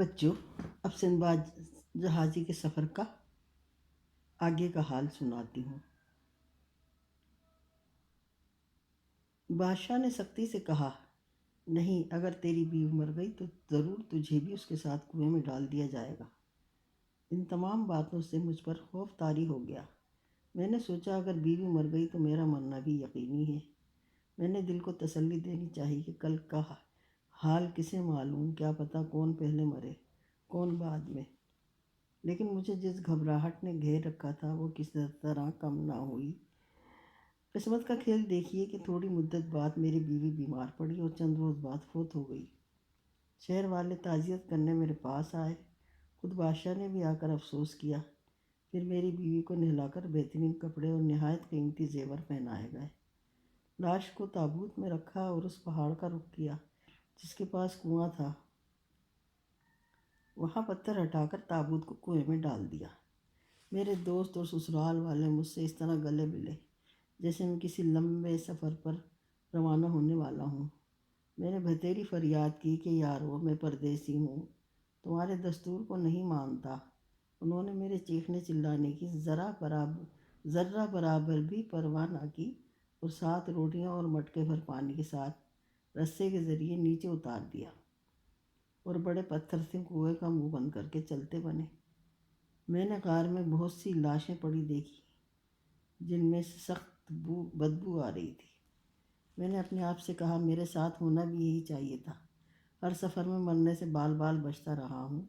بچوں، اب سندباد جہازی کے سفر کا آگے کا حال سناتی ہوں۔ بادشاہ نے سختی سے کہا، نہیں، اگر تیری بیوی مر گئی تو ضرور تجھے بھی اس کے ساتھ کنویں میں ڈال دیا جائے گا۔ ان تمام باتوں سے مجھ پر خوف طاری ہو گیا۔ میں نے سوچا اگر بیوی مر گئی تو میرا مرنا بھی یقینی ہے۔ میں نے دل کو تسلی دینی چاہیے کہ کل کا حال کسے معلوم، کیا پتہ کون پہلے مرے کون بعد میں۔ لیکن مجھے جس گھبراہٹ نے گھیر رکھا تھا وہ کسی طرح کم نہ ہوئی۔ قسمت کا کھیل دیکھیے کہ تھوڑی مدت بعد میری بیوی بیمار پڑی اور چند روز بعد فوت ہو گئی۔ شہر والے تعزیت کرنے میرے پاس آئے، خود بادشاہ نے بھی آ کر افسوس کیا۔ پھر میری بیوی کو نہلا کر بہترین کپڑے اور نہایت قیمتی زیور پہنائے گئے۔ لاش کو تابوت میں رکھا اور اس پہاڑ کا رخ کیا جس کے پاس کنواں تھا۔ وہاں پتھر ہٹا کر تابوت کو کنویں میں ڈال دیا۔ میرے دوست اور سسرال والے مجھ سے اس طرح گلے ملے جیسے میں کسی لمبے سفر پر روانہ ہونے والا ہوں۔ میں نے بھتیری فریاد کی کہ یارو، میں پردیسی ہوں، تمہارے دستور کو نہیں مانتا۔ انہوں نے میرے چیخنے چلانے کی ذرہ برابر بھی پرواہ نہ کی اور 7 روٹیاں اور مٹکے بھر پانی کے ساتھ رسے کے ذریعے نیچے اتار دیا اور بڑے پتھر سے کنویں کا منہ بند کر کے چلتے بنے۔ میں نے غار میں بہت سی لاشیں پڑی دیکھی جن میں سے سخت بدبو آ رہی تھی۔ میں نے اپنے آپ سے کہا میرے ساتھ ہونا بھی یہی چاہیے تھا۔ ہر سفر میں مرنے سے بال بچتا رہا ہوں،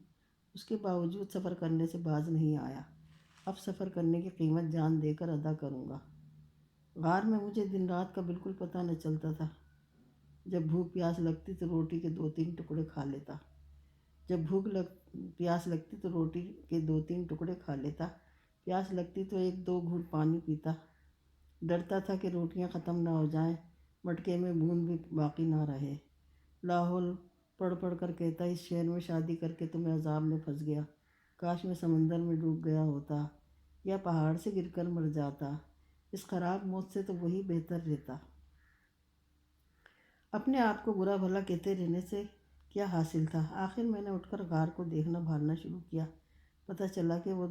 اس کے باوجود سفر کرنے سے باز نہیں آیا۔ اب سفر کرنے کی قیمت جان دے کر ادا کروں گا۔ غار میں مجھے دن رات کا بالکل پتہ نہ چلتا تھا۔ جب بھوک پیاس لگتی تو روٹی کے 2-3 ٹکڑے کھا لیتا۔ پیاس لگتی تو روٹی کے 2-3 ٹکڑے کھا لیتا، پیاس لگتی تو 1-2 گھونٹ پانی پیتا۔ ڈرتا تھا کہ روٹیاں ختم نہ ہو جائیں، مٹکے میں بوند بھی باقی نہ رہے۔ لاہور پڑھ پڑھ کر کہتا، اس شہر میں شادی کر کے تو میں عذاب میں پھنس گیا۔ کاش میں سمندر میں ڈوب گیا ہوتا یا پہاڑ سے گر کر مر جاتا۔ اس خراب موت سے تو وہی بہتر رہتا۔ اپنے آپ کو برا بھلا کہتے رہنے سے کیا حاصل تھا؟ آخر میں نے اٹھ کر غار کو دیکھنا بھالنا شروع کیا۔ پتہ چلا کہ وہ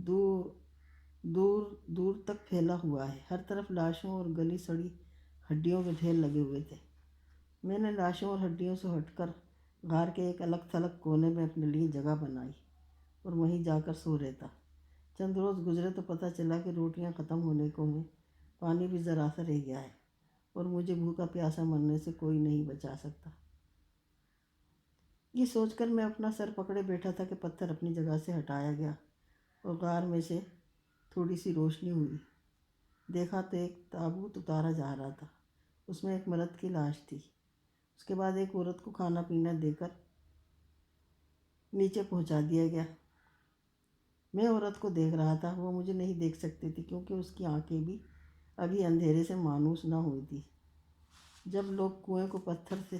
دور دور تک پھیلا ہوا ہے۔ ہر طرف لاشوں اور گلی سڑی ہڈیوں کے ڈھیر لگے ہوئے تھے۔ میں نے لاشوں اور ہڈیوں سے ہٹ کر غار کے ایک الگ تھلگ کونے میں اپنے لیے جگہ بنائی اور وہیں جا کر سو رہتا۔ چند روز گزرے تو پتہ چلا کہ روٹیاں ختم ہونے کو ہیں، پانی بھی ذرا سا رہ گیا ہے اور مجھے بھوکا پیاسا مرنے سے کوئی نہیں بچا سکتا۔ یہ سوچ کر میں اپنا سر پکڑے بیٹھا تھا کہ پتھر اپنی جگہ سے ہٹایا گیا اور غار میں سے تھوڑی سی روشنی ہوئی۔ دیکھا تو ایک تابوت اتارا جا رہا تھا۔ اس میں ایک مرد کی لاش تھی۔ اس کے بعد ایک عورت کو کھانا پینا دے کر نیچے پہنچا دیا گیا۔ میں عورت کو دیکھ رہا تھا، وہ مجھے نہیں دیکھ سکتی تھی کیونکہ اس کی آنکھیں بھی ابھی اندھیرے سے مانوس نہ ہوئی تھی۔ جب لوگ کنویں کو پتھر سے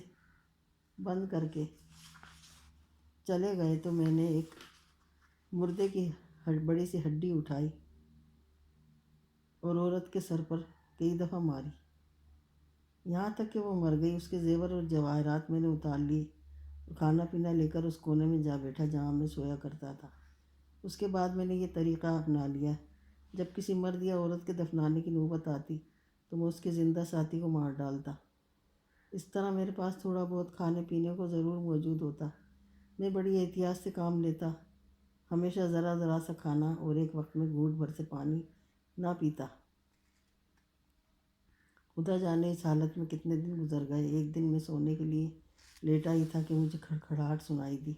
بند کر کے چلے گئے تو میں نے ایک مردے کی بڑی سی ہڈی اٹھائی اور عورت کے سر پر کئی دفعہ ماری، یہاں تک کہ وہ مر گئی۔ اس کے زیور اور جواہرات میں نے اتار لیے اور کھانا پینا لے کر اس کونے میں جا بیٹھا جہاں میں سویا کرتا تھا۔ اس کے بعد میں نے یہ طریقہ اپنا لیا، جب کسی مرد یا عورت کے دفنانے کی نوبت آتی تو میں اس کے زندہ ساتھی کو مار ڈالتا۔ اس طرح میرے پاس تھوڑا بہت کھانے پینے کو ضرور موجود ہوتا۔ میں بڑی احتیاط سے کام لیتا، ہمیشہ ذرا ذرا سا کھانا اور ایک وقت میں گھونٹ بھر سے پانی نہ پیتا۔ خدا جانے اس حالت میں کتنے دن گزر گئے۔ ایک دن میں سونے کے لیے لیٹا ہی تھا کہ مجھے کھڑکھڑاہٹ سنائی دی۔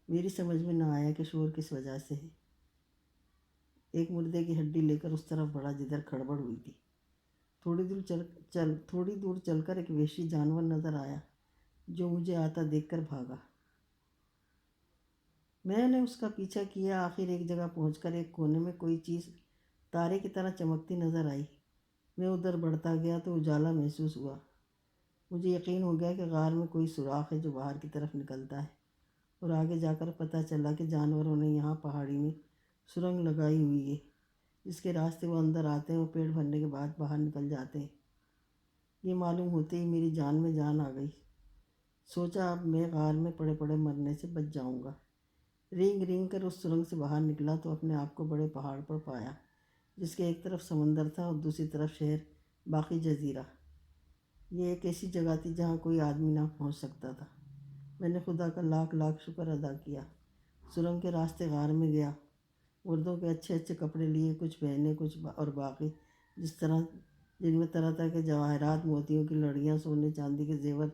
میری سمجھ میں نہ آیا کہ شور کس وجہ سے ہے۔ ایک مردے کی ہڈی لے کر اس طرف بڑھا جدھر کھڑبڑ ہوئی تھی۔ تھوڑی دور چل کر ایک وحشی جانور نظر آیا جو مجھے آتا دیکھ کر بھاگا۔ میں نے اس کا پیچھا کیا، آخر ایک جگہ پہنچ کر ایک کونے میں کوئی چیز تارے کی طرح چمکتی نظر آئی۔ میں ادھر بڑھتا گیا تو اجالا محسوس ہوا۔ مجھے یقین ہو گیا کہ غار میں کوئی سوراخ ہے جو باہر کی طرف نکلتا ہے، اور آگے جا کر پتہ چلا کہ جانوروں نے یہاں پہاڑی میں سرنگ لگائی ہوئی ہے جس کے راستے وہ اندر آتے ہیں اور پیٹ بھرنے کے بعد باہر نکل جاتے ہیں۔ یہ معلوم ہوتے ہی میری جان میں جان آ گئی۔ سوچا اب میں غار میں پڑے پڑے مرنے سے بچ جاؤں گا۔ رینگ رینگ کر اس سرنگ سے باہر نکلا تو اپنے آپ کو بڑے پہاڑ پر پایا، جس کے ایک طرف سمندر تھا اور دوسری طرف شہر، باقی جزیرہ۔ یہ ایک ایسی جگہ تھی جہاں کوئی آدمی نہ پہنچ سکتا تھا۔ میں نے خدا کا لاکھ لاکھ شکر ادا کیا۔ سرنگ کے راستے غار میں گیا، مردوں کے اچھے اچھے کپڑے لیے، کچھ پہنے، کچھ اور باقی جن میں طرح طرح کے جواہرات، موتیوں کی لڑیاں، سونے چاندی کے زیور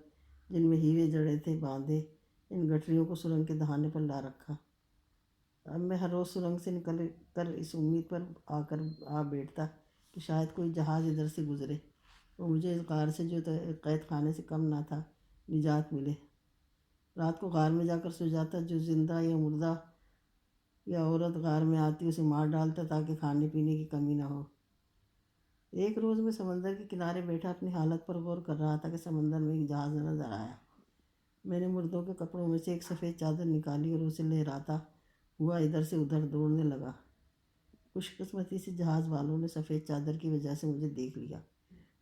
جن میں ہیرے جڑے تھے، باندھے۔ ان گٹھریوں کو سرنگ کے دہانے پر لا رکھا۔ اب میں ہر روز سرنگ سے نکل کر اس امید پر آ بیٹھتا کہ شاید کوئی جہاز ادھر سے گزرے اور مجھے اس غار سے، جو قید خانے سے کم نہ تھا، نجات ملے۔ رات کو غار میں جا کر سو جاتا، جو زندہ یا مردہ یا عورت غار میں آتی اسے مار ڈالتا تاکہ کھانے پینے کی کمی نہ ہو۔ ایک روز میں سمندر کے کنارے بیٹھا اپنی حالت پر غور کر رہا تھا کہ سمندر میں ایک جہاز نظر آیا۔ میں نے مردوں کے کپڑوں میں سے ایک سفید چادر نکالی اور اسے لہراتا ہوا ادھر سے ادھر دوڑنے لگا۔ خوش قسمتی سے جہاز والوں نے سفید چادر کی وجہ سے مجھے دیکھ لیا۔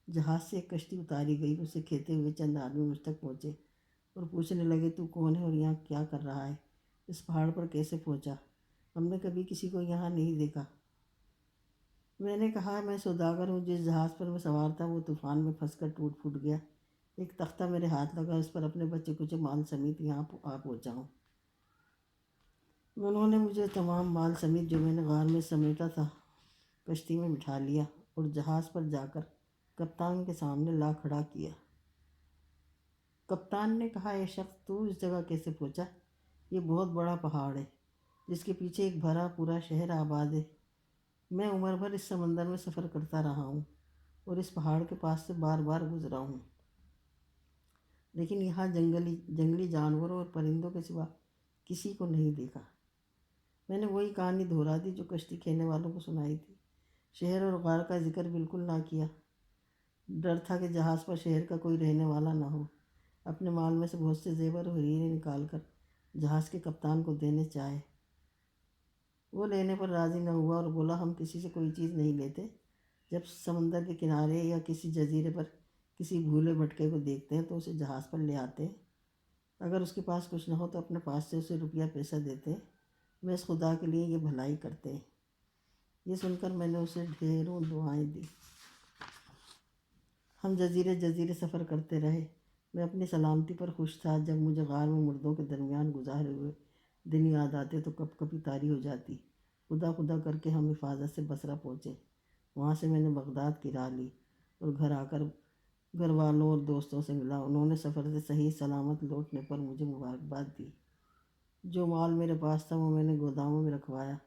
جہاز سے ایک کشتی اتاری گئی، اسے کھیتے ہوئے چند آدمی مجھ تک پہنچے اور پوچھنے لگے، تو کون ہے اور یہاں کیا کر رہا ہے؟ اس پہاڑ پر کیسے پہنچا؟ ہم نے کبھی کسی کو یہاں نہیں دیکھا۔ میں نے کہا، میں سوداگر ہوں، جس جہاز پر میں سوار تھا وہ طوفان میں پھنس کر ٹوٹ پھوٹ گیا۔ ایک تختہ میرے ہاتھ لگا، اس پر اپنے بچے کچے مال سمیت یہاں آ پہنچا ہوں۔ انہوں نے مجھے تمام مال سمیت جو میں نے غار میں سمیٹا تھا کشتی میں بٹھا لیا اور جہاز پر جا کر کپتان کے سامنے لا کھڑا کیا۔ کپتان نے کہا، اے شخص، تو اس جگہ کیسے پہنچا؟ یہ بہت بڑا پہاڑ ہے جس کے پیچھے ایک بھرا پورا شہر آباد ہے۔ میں عمر بھر اس سمندر میں سفر کرتا رہا ہوں اور اس پہاڑ کے پاس سے بار بار گزرا ہوں، لیکن یہاں جنگلی جانوروں اور پرندوں کے سوا کسی کو نہیں دیکھا۔ میں نے وہی کہانی دہرا دی جو کشتی کھینے والوں کو سنائی تھی۔ شہر اور غار کا ذکر بالکل نہ کیا۔ ڈر تھا کہ جہاز پر شہر کا کوئی رہنے والا نہ ہو۔ اپنے مال میں سے بہت سے زیور اور ہیرے نکال کر جہاز کے کپتان کو دینے چاہے۔ وہ لینے پر راضی نہ ہوا اور بولا، ہم کسی سے کوئی چیز نہیں لیتے۔ جب سمندر کے کنارے یا کسی جزیرے پر کسی بھولے بھٹکے کو دیکھتے ہیں تو اسے جہاز پر لے آتے ہیں۔ اگر اس کے پاس کچھ نہ ہو تو اپنے پاس سے اسے روپیہ پیسہ دیتے ہیں۔ میں اس خدا کے لیے یہ بھلائی کرتے ہیں۔ یہ سن کر میں نے اسے ڈھیروں دعائیں دی۔ ہم جزیرے جزیرے سفر کرتے رہے۔ میں اپنی سلامتی پر خوش تھا۔ جب مجھے غار میں مردوں کے درمیان گزارے ہوئے دن یاد آتے تو کپ کپی طاری ہو جاتی۔ خدا خدا کر کے ہم حفاظت سے بصرہ پہنچے۔ وہاں سے میں نے بغداد کی راہ لی اور گھر آ کر گھر والوں اور دوستوں سے ملا۔ انہوں نے سفر سے صحیح سلامت لوٹنے پر مجھے مبارکباد دی۔ جو مال میرے پاس تھا وہ میں نے گوداموں میں رکھوایا،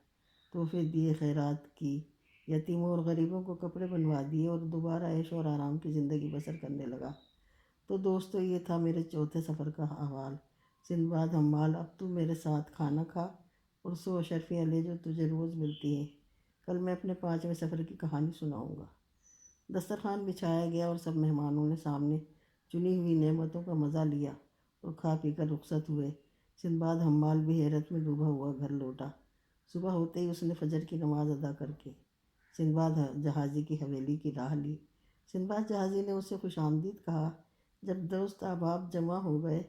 تحفے دیے، خیرات کی، یتیموں اور غریبوں کو کپڑے بنوا دیے اور دوبارہ عیش اور آرام کی زندگی بسر کرنے لگا۔ تو دوستو، یہ تھا میرے چوتھے سفر کا احوال۔ سندباد حمال، اب تو میرے ساتھ کھانا کھا اور سو اشرفیاں لے جو تجھے روز ملتی ہیں۔ کل میں اپنے 5ویں سفر کی کہانی سناؤں گا۔ دسترخوان بچھایا گیا اور سب مہمانوں نے سامنے چنی ہوئی نعمتوں کا مزہ لیا اور کھا پی کر رخصت ہوئے۔ سندباد حمال بھی حیرت میں ڈوبا ہوا گھر لوٹا۔ صبح ہوتے ہی اس نے فجر کی نماز ادا کر کے سندباد جہازی کی حویلی کی راہ لی۔ سندباد جہازی نے اسے خوش آمدید کہا۔ جب دوست احباب جمع ہو گئے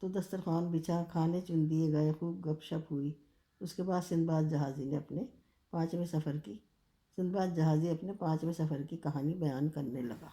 تو دسترخوان بچھا، کھانے چن دیے گئے، خوب گپ شپ ہوئی۔ اس کے بعد سندباد جہازی اپنے 5ویں سفر کی کہانی بیان کرنے لگا۔